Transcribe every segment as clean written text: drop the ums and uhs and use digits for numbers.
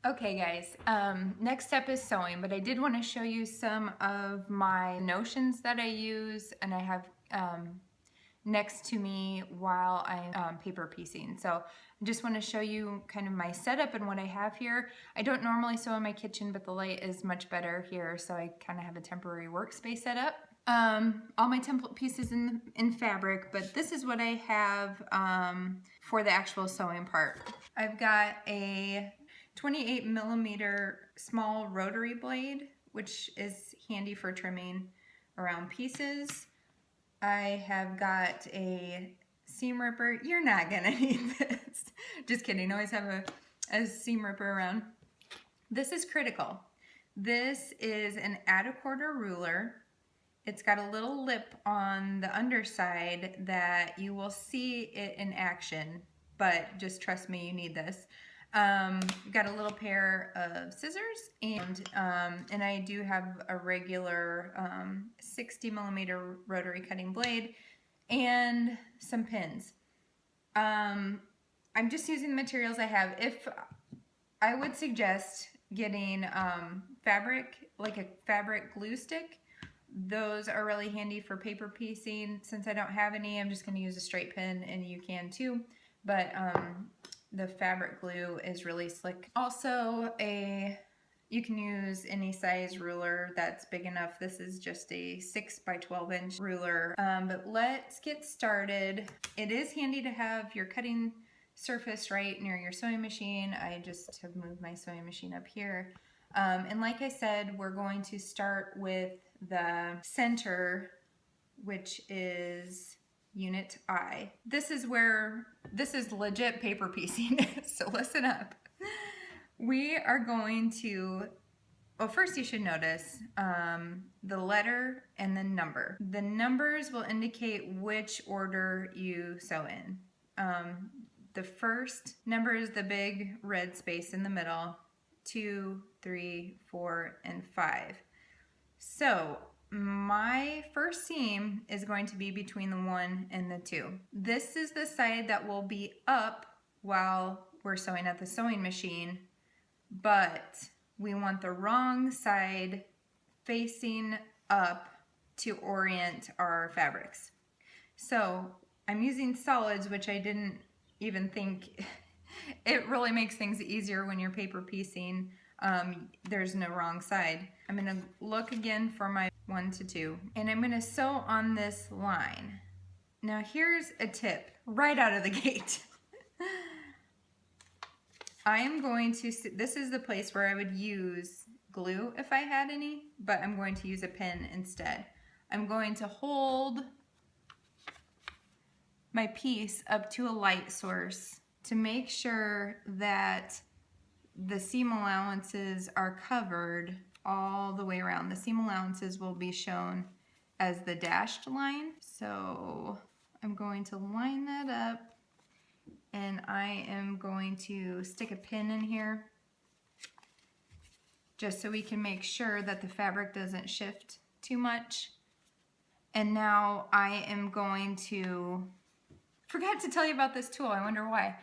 Okay guys, next step is sewing, but I did want to show you some of my notions that I use and I have next to me while I'm paper piecing. So I just want to show you kind of my setup and what I have here. I don't normally sew in my kitchen, but the light is much better here, so I kind of have a temporary workspace set up. All my template pieces in fabric, but this is what I have for the actual sewing part. I've got a 28 millimeter small rotary blade, which is handy for trimming around pieces. I have got a seam ripper. You're not gonna need this. Just kidding, always have a seam ripper around. This is critical. This is an add a quarter ruler. It's got a little lip on the underside that you will see it in action, but just trust me, you need this. Got a little pair of scissors and I do have a regular 60 millimeter rotary cutting blade and some pins. I'm just using the materials I have. If I would suggest getting fabric, like a fabric glue stick. Those are really handy for paper piecing. Since I don't have any, I'm just going to use a straight pin, and you can too. But the fabric glue is really slick. Also, you can use any size ruler that's big enough. This is just a 6 by 12 inch ruler. But let's get started. It is handy to have your cutting surface right near your sewing machine. I just have moved my sewing machine up here. And like I said, we're going to start with the center, which is unit I. This is legit paper piecing, so listen up. We are going to, well, first you should notice the letter and the number. The numbers will indicate which order you sew in. The first number is the big red space in the middle, 2, 3, 4, and 5. So my first seam is going to be between the 1 and the 2. This is the side that will be up while we're sewing at the sewing machine, but we want the wrong side facing up to orient our fabrics. So I'm using solids, which I didn't even think. It really makes things easier when you're paper piecing. There's no wrong side. I'm gonna look again for my 1 to 2, and I'm gonna sew on this line. Now here's a tip right out of the gate. I am going to, this is the place where I would use glue if I had any, but I'm going to use a pin instead. I'm going to hold my piece up to a light source to make sure that the seam allowances are covered all the way around. The seam allowances will be shown as the dashed line. So I'm going to line that up, and I am going to stick a pin in here just so we can make sure that the fabric doesn't shift too much. And now I am going to, forgot to tell you about this tool, I wonder why.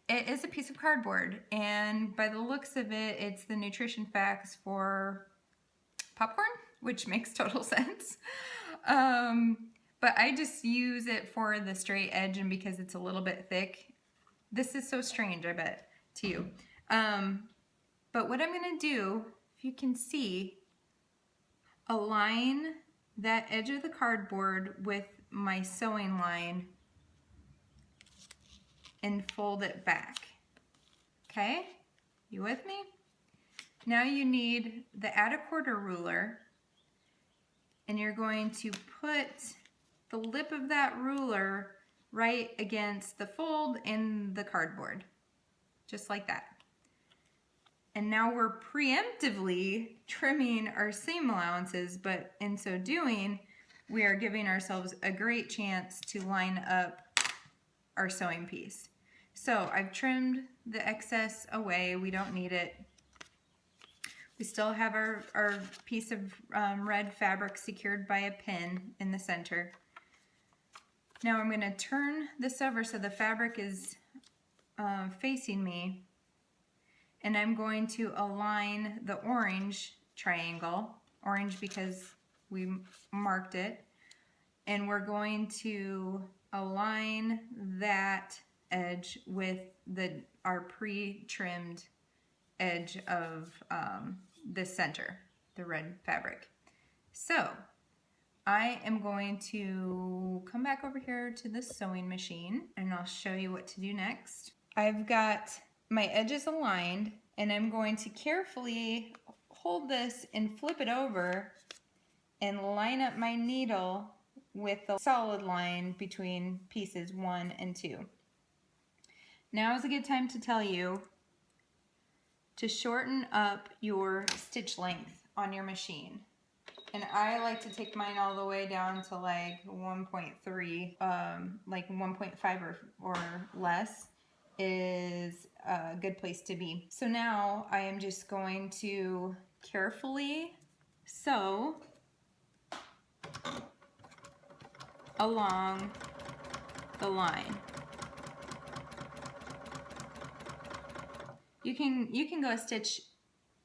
It is a piece of cardboard, and by the looks of it, it's the nutrition facts for popcorn, which makes total sense. But I just use it for the straight edge and because it's a little bit thick. This is so strange, I bet, to you. But what I'm gonna do, if you can see, align that edge of the cardboard with my sewing line and fold it back. Okay, you with me? Now you need the add a quarter ruler, and you're going to put the lip of that ruler right against the fold in the cardboard, just like that. And now we're preemptively trimming our seam allowances, but in so doing, we are giving ourselves a great chance to line up our sewing piece. So I've trimmed the excess away, we don't need it. We still have our piece of red fabric secured by a pin in the center. Now I'm going to turn this over so the fabric is facing me, and I'm going to align the orange triangle, orange because we marked it, and we're going to align that edge with our pre-trimmed edge of the center, the red fabric. So I am going to come back over here to the sewing machine and I'll show you what to do next. I've got my edges aligned and I'm going to carefully hold this and flip it over and line up my needle with the solid line between pieces 1 and 2. Now is a good time to tell you to shorten up your stitch length on your machine. And I like to take mine all the way down to like 1.3, like 1.5 or less is a good place to be. So now I am just going to carefully sew along the line. You can go a stitch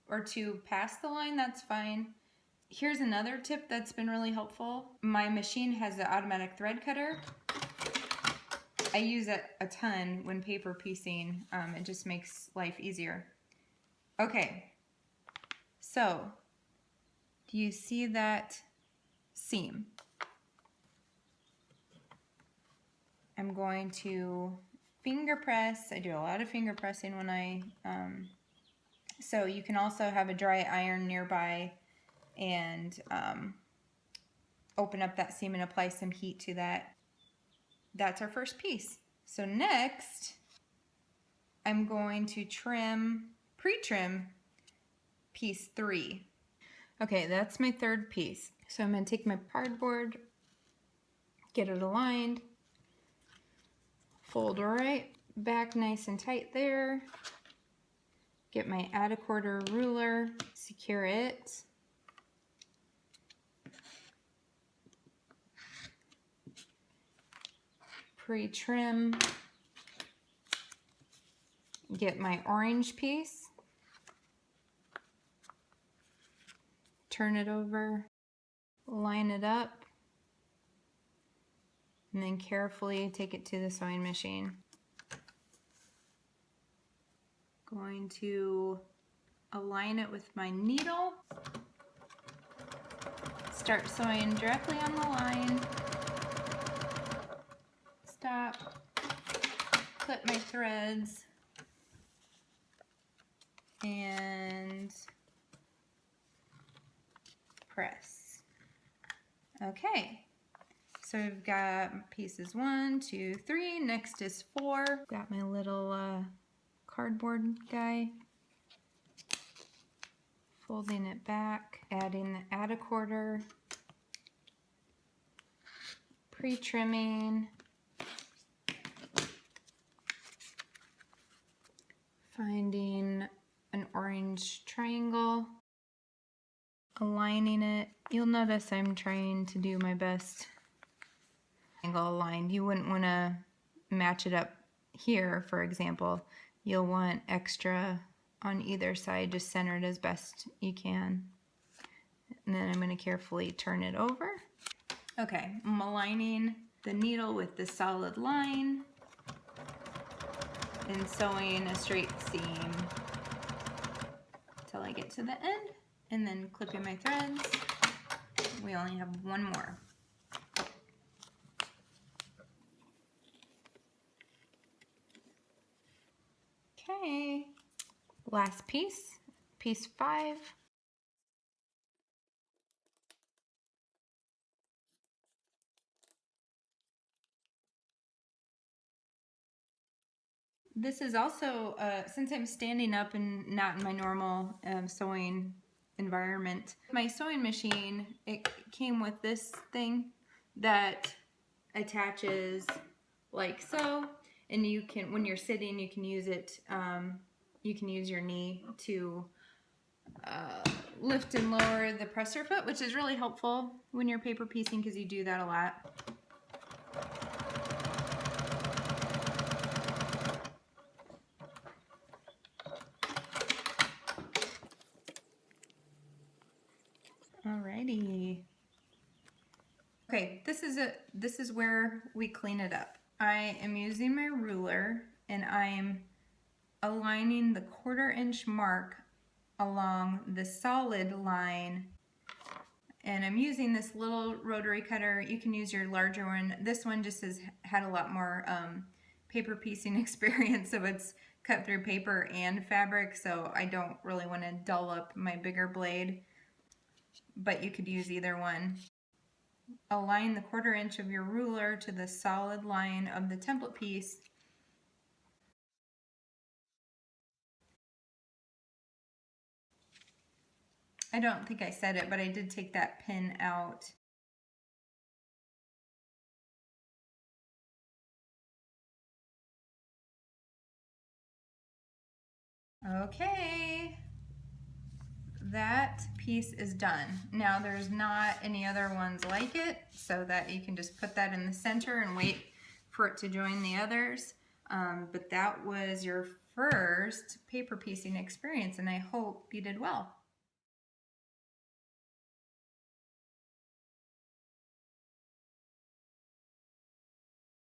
or two past the line, that's fine. Here's another tip that's been really helpful. My machine has an automatic thread cutter. I use it a ton when paper piecing. It just makes life easier. Okay, so do you see that seam? I'm going to finger press. I do a lot of finger pressing when I so you can also have a dry iron nearby and open up that seam and apply some heat to that. That's our first piece. So next, I'm going to pre-trim piece 3. Okay, that's my third piece. So I'm going to take my cardboard, get it aligned, fold right back nice and tight there, get my add a quarter ruler, secure it, pre-trim, get my orange piece, turn it over, line it up, and then carefully take it to the sewing machine. Going to align it with my needle, start sewing directly on the line, stop, clip my threads, and press. Okay, so we've got pieces 1, 2, 3. Next is 4. Got my little cardboard guy. Folding it back, adding the add a quarter, pre-trimming, finding an orange triangle, aligning it. You'll notice I'm trying to do my best angle aligned. You wouldn't want to match it up here, for example. You'll want extra on either side, just center it as best you can. And then I'm going to carefully turn it over. Okay, I'm aligning the needle with the solid line and sewing a straight seam till I get to the end, and then clipping my threads. We only have one more. Okay, last piece, piece 5. This is also, since I'm standing up and not in my normal sewing environment, my sewing machine, it came with this thing that attaches like so, and you can, when you're sitting, you can use it, you can use your knee to lift and lower the presser foot, which is really helpful when you're paper piecing because you do that a lot. is where we clean it up. I am using my ruler and I'm aligning the 1/4 inch mark along the solid line, and I'm using this little rotary cutter. You can use your larger one. This one just has had a lot more paper piecing experience, so it's cut through paper and fabric, so I don't really want to dull up my bigger blade, but you could use either one. Align the 1/4 inch of your ruler to the solid line of the template piece. I don't think I said it, but I did take that pin out. Okay, that piece is done. Now there's not any other ones like it, so that you can just put that in the center and wait for it to join the others. But that was your first paper piecing experience, and I hope you did well.